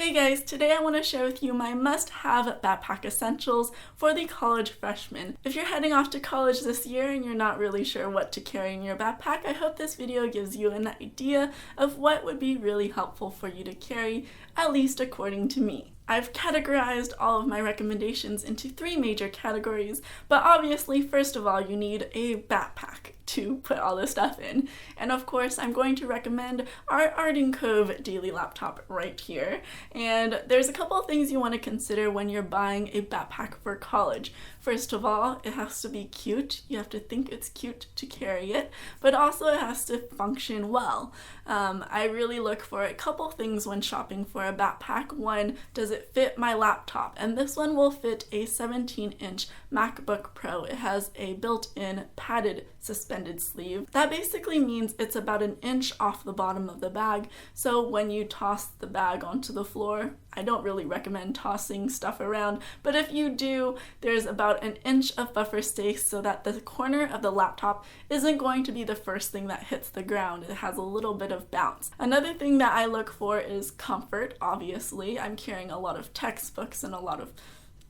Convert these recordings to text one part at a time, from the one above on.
Hey guys, today I want to share with you my must-have backpack essentials for the college freshman. If you're heading off to college this year and you're not really sure what to carry in your backpack, I hope this video gives you an idea of what would be really helpful for you to carry, at least according to me. I've categorized all of my recommendations into 3 major categories, but obviously, first of all, you need a backpack to put all this stuff in. And of course, I'm going to recommend our Arden Cove daily laptop right here. And there's a couple of things you want to consider when you're buying a backpack for college. First of all, it has to be cute. You have to think it's cute to carry it, but also it has to function well. I really look for a couple things when shopping for a backpack. One, does it fit my laptop? And this one will fit a 17-inch MacBook Pro. It has a built-in padded suspended sleeve. That basically means it's about an inch off the bottom of the bag, so when you toss the bag onto the floor, I don't really recommend tossing stuff around, but if you do, there's about an inch of buffer space so that the corner of the laptop isn't going to be the first thing that hits the ground. It has a little bit of bounce. Another thing that I look for is comfort, obviously. I'm carrying a lot of textbooks and a lot of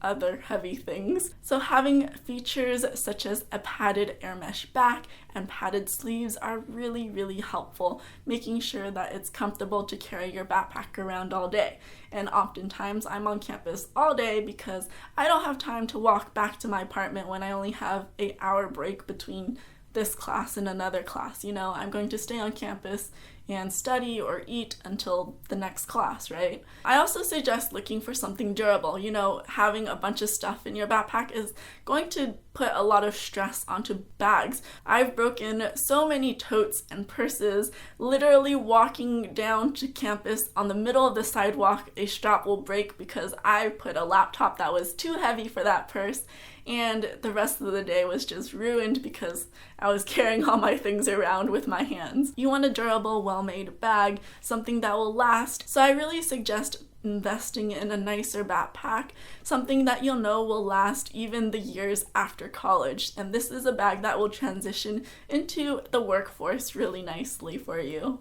other heavy things. So having features such as a padded air mesh back and padded sleeves are really, really helpful, making sure that it's comfortable to carry your backpack around all day. And oftentimes I'm on campus all day because I don't have time to walk back to my apartment when I only have an hour break between this class and another class. You know, I'm going to stay on campus and study or eat until the next class, right? I also suggest looking for something durable. You know, having a bunch of stuff in your backpack is going to put a lot of stress onto bags. I've broken so many totes and purses. Literally walking down to campus on the middle of the sidewalk, a strap will break because I put a laptop that was too heavy for that purse, and the rest of the day was just ruined because I was carrying all my things around with my hands. You want a durable, well-made bag, something that will last. So I really suggest investing in a nicer backpack, something that you'll know will last even the years after college. And this is a bag that will transition into the workforce really nicely for you.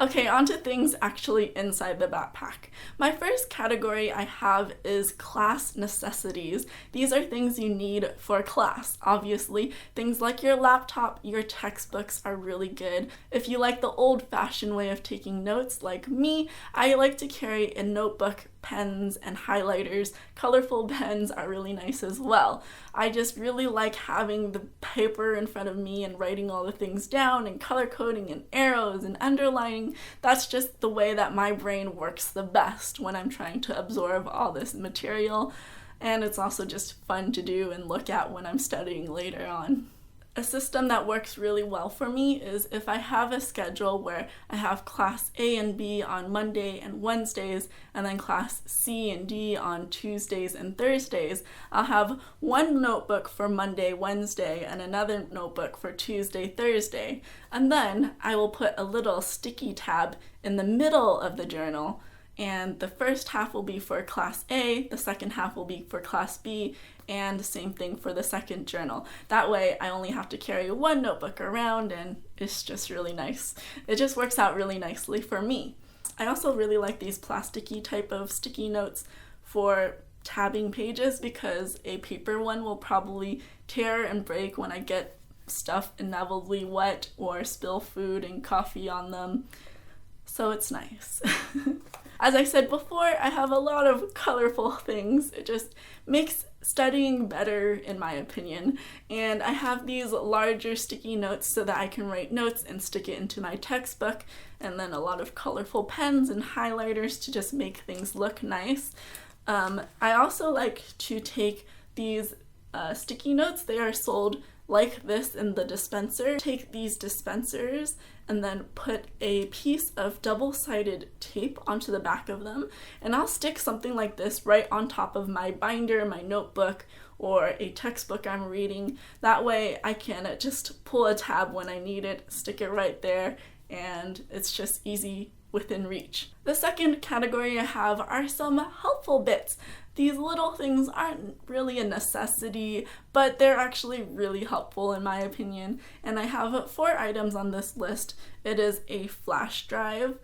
Okay, on to things actually inside the backpack. My first category I have is class necessities. These are things you need for class. Obviously, things like your laptop, your textbooks are really good. If you like the old-fashioned way of taking notes like me, I like to carry a notebook, pens, and highlighters. Colorful pens are really nice as well. I just really like having the paper in front of me and writing all the things down and color coding and arrows and underlining. That's just the way that my brain works the best when I'm trying to absorb all this material, and it's also just fun to do and look at when I'm studying later on. A system that works really well for me is if I have a schedule where I have class A and B on Monday and Wednesdays, and then class C and D on Tuesdays and Thursdays, I'll have one notebook for Monday, Wednesday, and another notebook for Tuesday, Thursday. And then I will put a little sticky tab in the middle of the journal, and the first half will be for class A, the second half will be for class B, and the same thing for the second journal. That way I only have to carry one notebook around, and it's just really nice. It just works out really nicely for me. I also really like these plasticky type of sticky notes for tabbing pages because a paper one will probably tear and break when I get stuff inevitably wet or spill food and coffee on them. So it's nice. As I said before, I have a lot of colorful things. It just makes studying better, in my opinion. And I have these larger sticky notes so that I can write notes and stick it into my textbook, and then a lot of colorful pens and highlighters to just make things look nice. I also like to take these sticky notes. They are sold like this in the dispenser. Take these dispensers and then put a piece of double-sided tape onto the back of them, and I'll stick something like this right on top of my binder, my notebook, or a textbook I'm reading. That way I can just pull a tab when I need it, stick it right there, and it's just easy within reach. The second category I have are some helpful bits. These little things aren't really a necessity, but they're actually really helpful in my opinion. And I have 4 items on this list. It is a flash drive,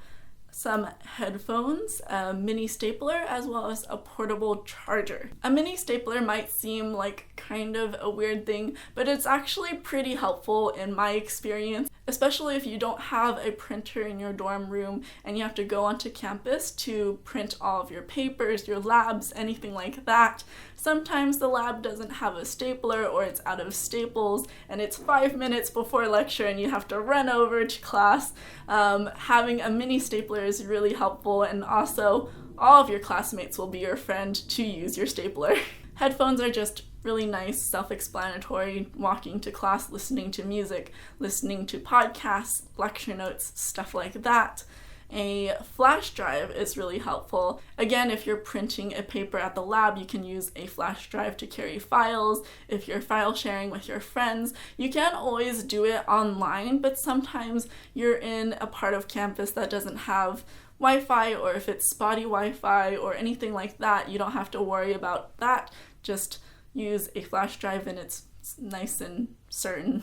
some headphones, a mini stapler, as well as a portable charger. A mini stapler might seem like kind of a weird thing, but it's actually pretty helpful in my experience, especially if you don't have a printer in your dorm room and you have to go onto campus to print all of your papers, your labs, anything like that. Sometimes the lab doesn't have a stapler or it's out of staples and it's 5 minutes before lecture and you have to run over to class. Having a mini stapler is really helpful, and also all of your classmates will be your friend to use your stapler. Headphones are just really nice, self-explanatory, walking to class, listening to music, listening to podcasts, lecture notes, stuff like that. A flash drive is really helpful. Again, if you're printing a paper at the lab, you can use a flash drive to carry files. If you're file sharing with your friends, you can't always do it online, but sometimes you're in a part of campus that doesn't have Wi-Fi, or if it's spotty Wi-Fi or anything like that, you don't have to worry about that. Just use a flash drive and it's nice and certain.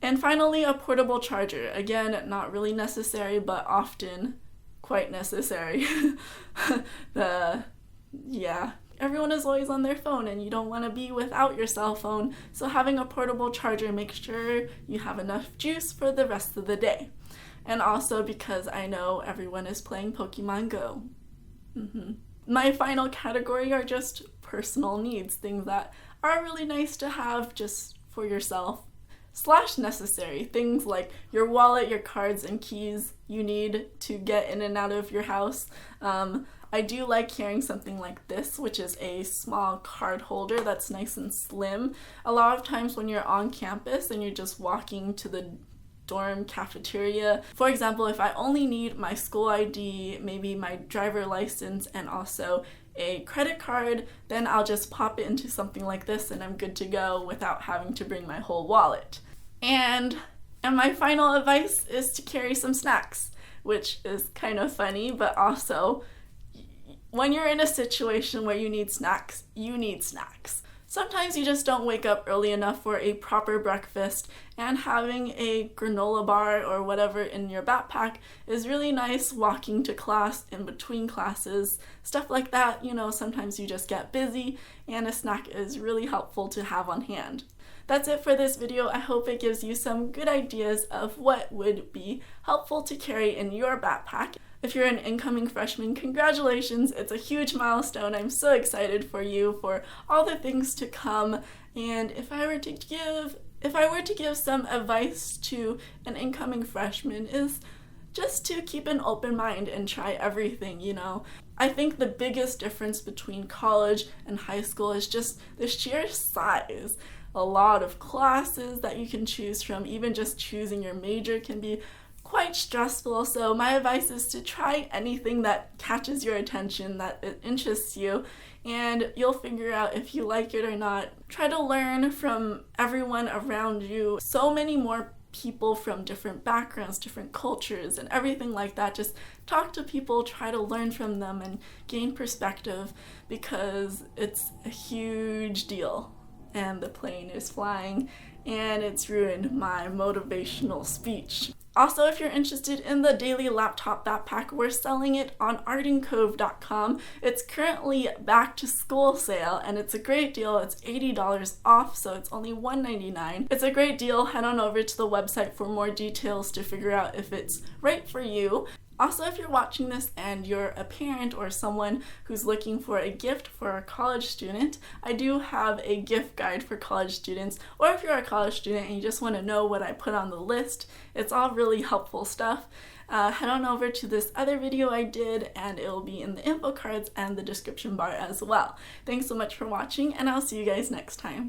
And finally, a portable charger. Again, not really necessary, but often quite necessary. Everyone is always on their phone and you don't want to be without your cell phone, so having a portable charger makes sure you have enough juice for the rest of the day. And also because I know everyone is playing Pokemon Go. My final category are just personal needs, things that are really nice to have just for yourself / necessary, things like your wallet, your cards, and keys you need to get in and out of your house. I do like carrying something like this, which is a small card holder that's nice and slim. A lot of times when you're on campus and you're just walking to the dorm cafeteria, for example, if I only need my school ID, maybe my driver license, and also a credit card, then I'll just pop it into something like this and I'm good to go without having to bring my whole wallet. And my final advice is to carry some snacks, which is kind of funny, but also when you're in a situation where you need snacks, you need snacks. Sometimes you just don't wake up early enough for a proper breakfast, and having a granola bar or whatever in your backpack is really nice walking to class, in between classes, stuff like that. Sometimes you just get busy and a snack is really helpful to have on hand. That's it for this video. I hope it gives you some good ideas of what would be helpful to carry in your backpack. If you're an incoming freshman, congratulations! It's a huge milestone. I'm so excited for you, for all the things to come. And if I were to give some advice to an incoming freshman, is just to keep an open mind and try everything, I think the biggest difference between college and high school is just the sheer size. A lot of classes that you can choose from, even just choosing your major can be quite stressful. So my advice is to try anything that catches your attention, that it interests you, and you'll figure out if you like it or not. Try to learn from everyone around you. So many more people from different backgrounds, different cultures, and everything like that. Just talk to people, try to learn from them and gain perspective, because it's a huge deal. And the plane is flying, and it's ruined my motivational speech. Also, if you're interested in the daily laptop backpack, we're selling it on ardencove.com. It's currently back to school sale, and it's a great deal. It's $80 off, so it's only $199. It's a great deal. Head on over to the website for more details to figure out if it's right for you. Also, if you're watching this and you're a parent or someone who's looking for a gift for a college student, I do have a gift guide for college students. Or if you're a college student and you just want to know what I put on the list, it's all really helpful stuff. Head on over to this other video I did, and it will be in the info cards and the description bar as well. Thanks so much for watching, and I'll see you guys next time.